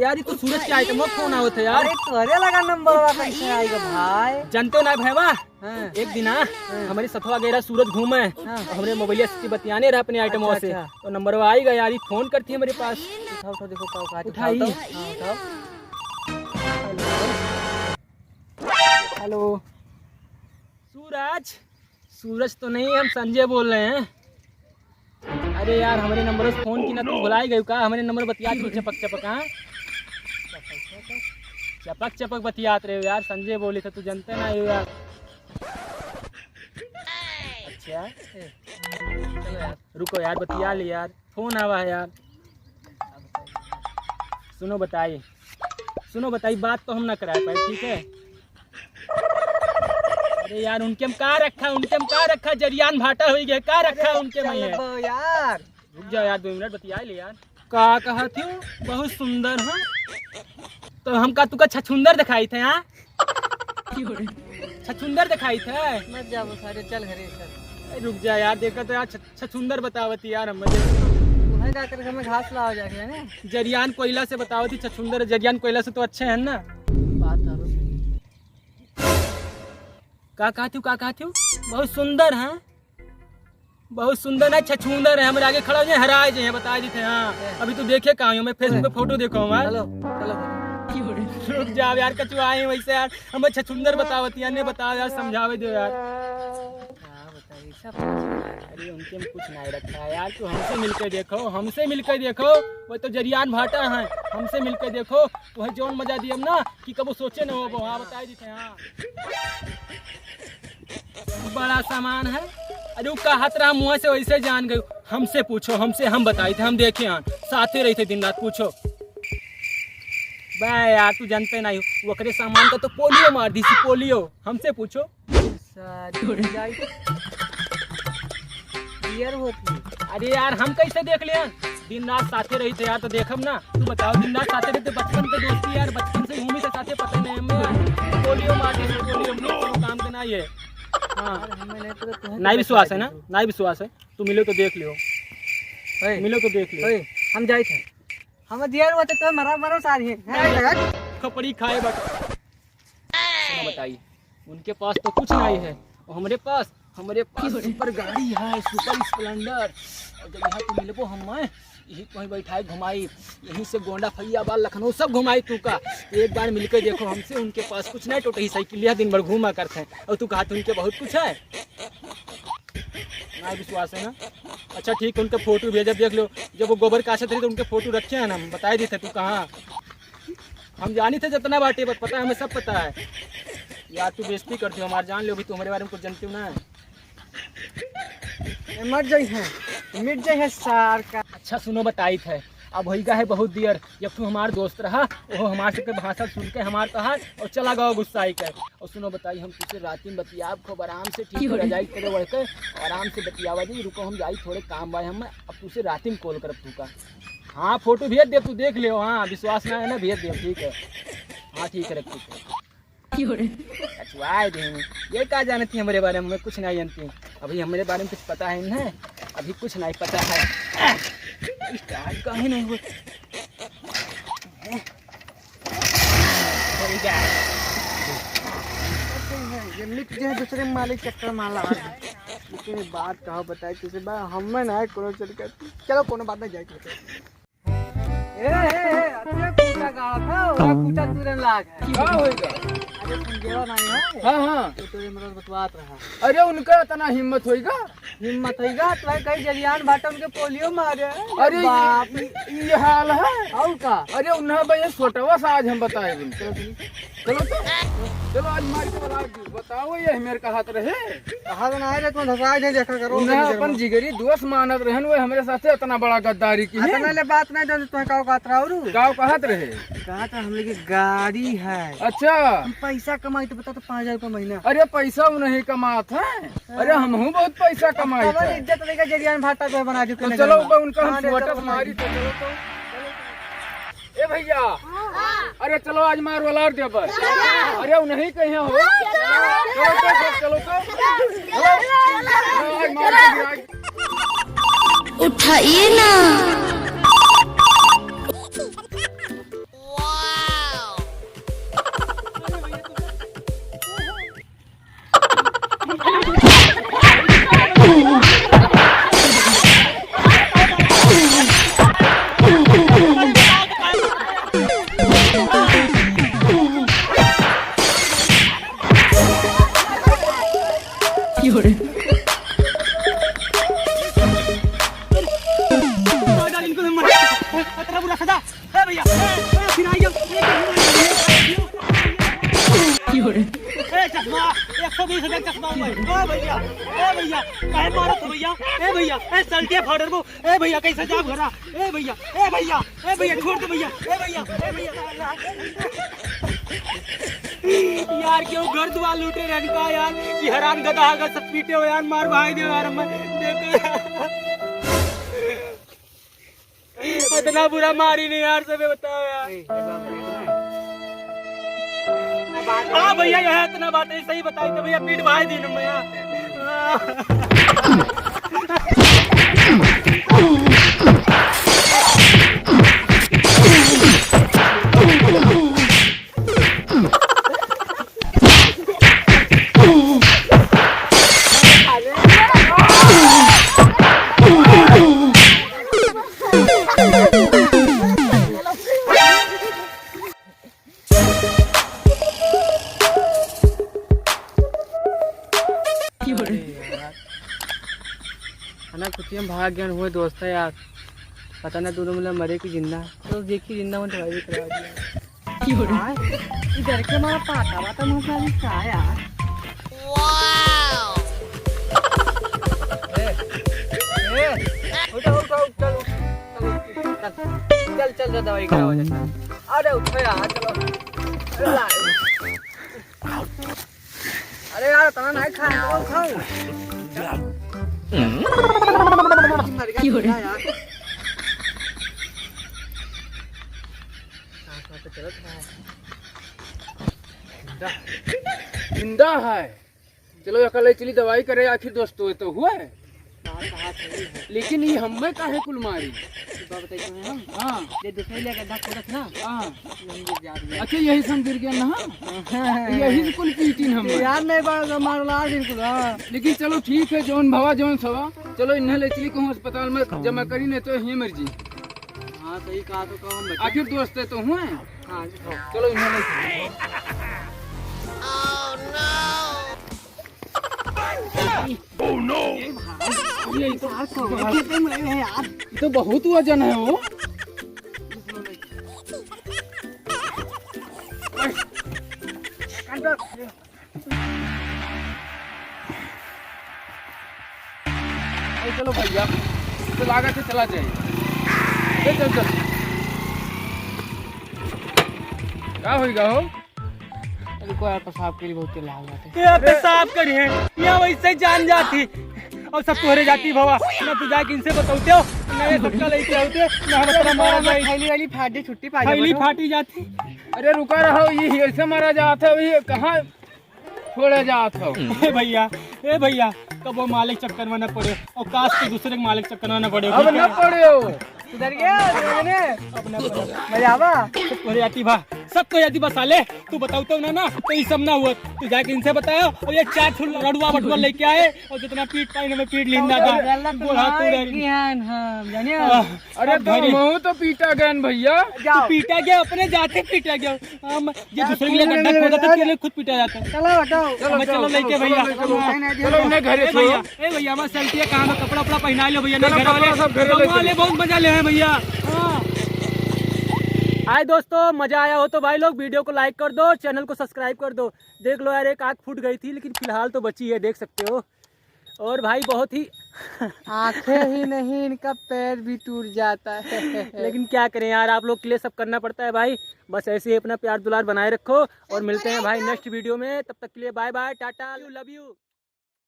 यार ये तो सूरज के आइटम फोन आवत है यार। तोरे लगा नंबर कैसे आएगा भाई? जानते ना भैया हाँ। एक दिन हमारी सथवा गैरा सूरज घूमे हमरे मोबाइल से बतियाने रहा अपने आइटमों से तो नंबर आई गया यार फोन करती है मेरे पास। उठाओ देखो का उठाई। हेलो सूरज। सूरज तो नहीं हम संजय बोल रहे हैं। अरे यार हमारे नंबर से फोन की ना तू भुलाई गई का? हमारे नंबर बतिया चपक चपक। हाँ चपक चपक बतियात रहे हो यार। संजय बोले थे तू जानते ना यार। अच्छा चलो यार रुको यार बतिया ले यार फोन आवा है यार। सुनो बताइए बात तो हम ना करा पाए ठीक है। अरे यार उनके हम का रखा जरियान भाटा हो गया का रखा उनके में यार। रुक जाओ यार 2 मिनट बतिया ले यार। का कहा थी बहुत सुंदर है तो हम का तुका छछुंदर दिखाई थे। हाँ छछुंदर दिखाई थे। मत जा वो सारे चल घरे चल। रुक जा यार देखा तो यार छछुंदर बतावती यार। हम तुम्हें क्या कर हमें घास लाओ जाके ना जरियान कोयला से बतावती छछुंदर। जरियान कोयला से तो अच्छे हैं ना। बात करो सही। का कहा थी बहुत सुंदर है। बहुत सुंदर है छछुंदर है। हमारे आगे खड़ा हो जाए हरा जाए बता दी थे। हाँ अभी तो देखे कहाँ हूँ मैं फेसबुक पे फोटो देखा हूँ। रुक जाओ यार कचुआए वैसे यार हमें छछुंदर बतावती ने बताओ यार समझावे दो यार। अरे उनके में कुछ नहीं रखा है यार। तू हमसे मिलकर देखो वो तो जरियान भाटा है। हमसे मिलकर देखो तुम्हें जोन मजा दिए ना कि कब सोचे ना हो। हाँ बताए दी थे। हाँ बड़ा सामान है। अरे वो कहत रहा मुँह से वैसे जान गए। हमसे पूछो हम बताए थे हम देखे हैं साथे रहे थे दिन रात पूछो। बे यार तू जानते नहीं वो करे सामान का तो पोलियो मार दी सी पोलियो। हमसे पूछो अरे यार हम कैसे देख लिया दिन रात साथे रही थे यार तो देखम ना। तू बताओ दिन रात साथे रहते बचपन के दोस्ती यार बचपन से घूमी से साथे पता नहीं हमें पोलियो मार दी पोलियो काम के ना ये। हाँ नहीं विश्वास है ना नहीं विश्वास है तू मिलो तो देख लियो हम जाए थे हम दियर होते तो मरा सारी खपड़ी खाए बट बताइए उनके पास तो कुछ नहीं है और हमारे पास सुपर गाड़ी है सुपर स्प्लेंडर। और जब यहाँ पे मिलबो हम यही कहीं बैठाई घुमाई यहीं से गोंडा फैयाबाद लखनऊ सब घुमाई तू का। एक बार मिलकर देखो हमसे उनके पास कुछ नहीं टोटही साइकिल दिन भर घूमा करते हैं और तू कहा उनके बहुत कुछ है ना विश्वास है ना। अच्छा ठीक है उनके फोटो भेजा देख लो। जब वो गोबर काशत रही तो उनके फोटो रखे हैं ना हम बताए दी थे तू कहाँ। हम जानी थे जितना बाटे बस पता है हमें सब पता है यार। तू बेइज्जती करती हो हमारे जान लो भी तू हमारे बारे में कुछ जानती हो ना। मिट जाए सार का। अच्छा सुनो बताई थे अब वही का है बहुत देर जब तू हमारे दोस्त रहा वो हमारे से भाषा सुन के हमारे कहा और चला गया गुस्साई कर। और सुनो बताई हम तुझसे रात में बतियाब खूब आराम से ठीक हो जाए तेरे बढ़ के आराम से बतियावा दी। रुको हम जाई थोड़े काम बाय हम अब तुझसे रात में कॉल कर तू का। हाँ फोटो भेज दे तू देख लियो। हाँ विश्वास ना है ना भेज दे ठीक है। हाँ ठीक है रख ये क्या जानती हमारे बारे में कुछ नहीं जानती। अभी हमारे बारे में कुछ पता है ना अभी कुछ नहीं पता है। स्टार्ट का है नहीं वो दूसरे मालिक चक्कर माला लेकिन बात कहो बताए तुझे हमें ना कोनो चल कर चलो कोनो बात नहीं जाए। पूछा गाड़ा था पूछा तुरंत लाग है क्या होएगा। अरे संजेवा नहीं है। हाँ तो तुझे मतलब बतवात रहा। अरे उनका इतना हिम्मत होएगा तो कहीं जलियान भाटा उनके पोलियो मारे। अरे बाप ये हाल है और का। अरे उन्हें भाई छोटवा सा आज हम बताए चलो आज मार के बताओ ये मेरे का हाथ रहे कहा ना आए तुम धसाए नहीं देखा करो अपन जिगरी दोस्त मानत रहन वो हमारे साथ इतना बड़ा गद्दारी की है। बात नहीं जान तुम्हें गाँव कहत रहे कहा था हम लोग की गाड़ी है। अच्छा हम पैसा कमाई तो बता तो 5,000 रुपये महीना। अरे पैसा नहीं कमात है। अरे हम बहुत पैसा कमाई इज्जत लेकर जरियान भाटा पे बना दी। चलो उनका मारी तो चलो तो ए भैया अरे चलो आज मार वाला दे बस। अरे नहीं कहीं हो चलो उठाइए ना। चश्मा 120 चश्मा हुआ है। ओ भैया काहे मारत हो भैया? ए भैया ए सल्टे फाड़र वो। ए भैया कैसे जाब घरा? ए भैया छोड़ दो भैया। ए भैया यार क्यों घर दुआ लूटे रहने का यार कि हराम गधा आगा सब पीटे हो यार। मार भाई दे यार मैं देखो इतना बुरा मारी नहीं यार सब बताओ यार। हाँ भैया यहाँ इतना बात है सही बताई तो भैया पीट भाई दी ना भैया। ना कुछ हम भाग गए हुए दोस्त है यार। पता ना दोनों मतलब मरे की जिंदा तो देखी जिंदा में दवाई करा दिया। इधर के हमारा पाता वाता मुझे क्या यार। चल दवाई करा। अरे उठो यार चलो। अरे यार तना नहीं खाओ जिंदा है। चलो अकेले चली दवाई करे आखिर दोस्तों तो हुआ है। लेकिन ये हमें काहे कुल मारी? हाँ अच्छा यही सम गिर गया ना। यही से कुल पीटी हम यार नहीं बार मारला बिल्कुल। लेकिन चलो ठीक है जौन भवा जौन सवा चलो इन्हें ले चली कहूँ अस्पताल में जमा करी नहीं तो यही मर्जी। हाँ सही कहा तो कहो आखिर दोस्त है तो हुए। हाँ चलो इन्हें ले चली। ये तो बहुत वजन है वो। चलो भैया तो लागत से चला जाए। चल क्या होगा हो? रुको यार पेशाब के लिए बहुत लाल जाते। ये पेशाब करिए या वैसे जान जाती और सब तोहरे जाती भवा ना तू जाके इनसे बताते हो ना ये सबका लेके आते ना बता मारा जाए। थैली वाली फाटी छुट्टी पा थैली फाटी जाती। अरे रुका रहो ये ऐसे मारा जाता है ये कहाँ छोड़ा जाता हो। ए भैया कब वो मालिक चक्कर में न पड़े और काश के दूसरे के मालिक चक्कर में न पड़े। अब न पड़े हो सुधर गया अपना मजा आवा तोहरे जाती भा सब तो जाती बस साले तू बताते हो ना तो ये सब ना हुआ। तू जाके इनसे बताया और ये चार रड़ुआ बटुआ लेके आए और जितना पीट पाई में पीट लीन दादा। अरे तो तो पीटा गया भैया। पीटा गया अपने जाते पीटा गया। ये दूसरे के लिए गड्ढा खोदा था तेरे खुद पीटा जाता है। चलो लेके भैया चलो इन्हें घरे भैया। ए भैया मैं चलती कहाँ में कपड़ा उपड़ा पहना लो भैया। घर वाले बहुत मजा ले हैं भैया। हाय दोस्तों मजा आया हो तो भाई लोग वीडियो को लाइक कर दो चैनल को सब्सक्राइब कर दो। देख लो यार एक आँख फूट गई थी लेकिन फिलहाल तो बची है देख सकते हो। और भाई बहुत ही आंखें ही नहीं इनका पैर भी टूट जाता है। लेकिन क्या करें यार आप लोग के लिए सब करना पड़ता है भाई। बस ऐसे ही अपना प्यार दुलार बनाए रखो और मिलते हैं भाई नेक्स्ट वीडियो में। तब तक के लिए bye bye tata love you.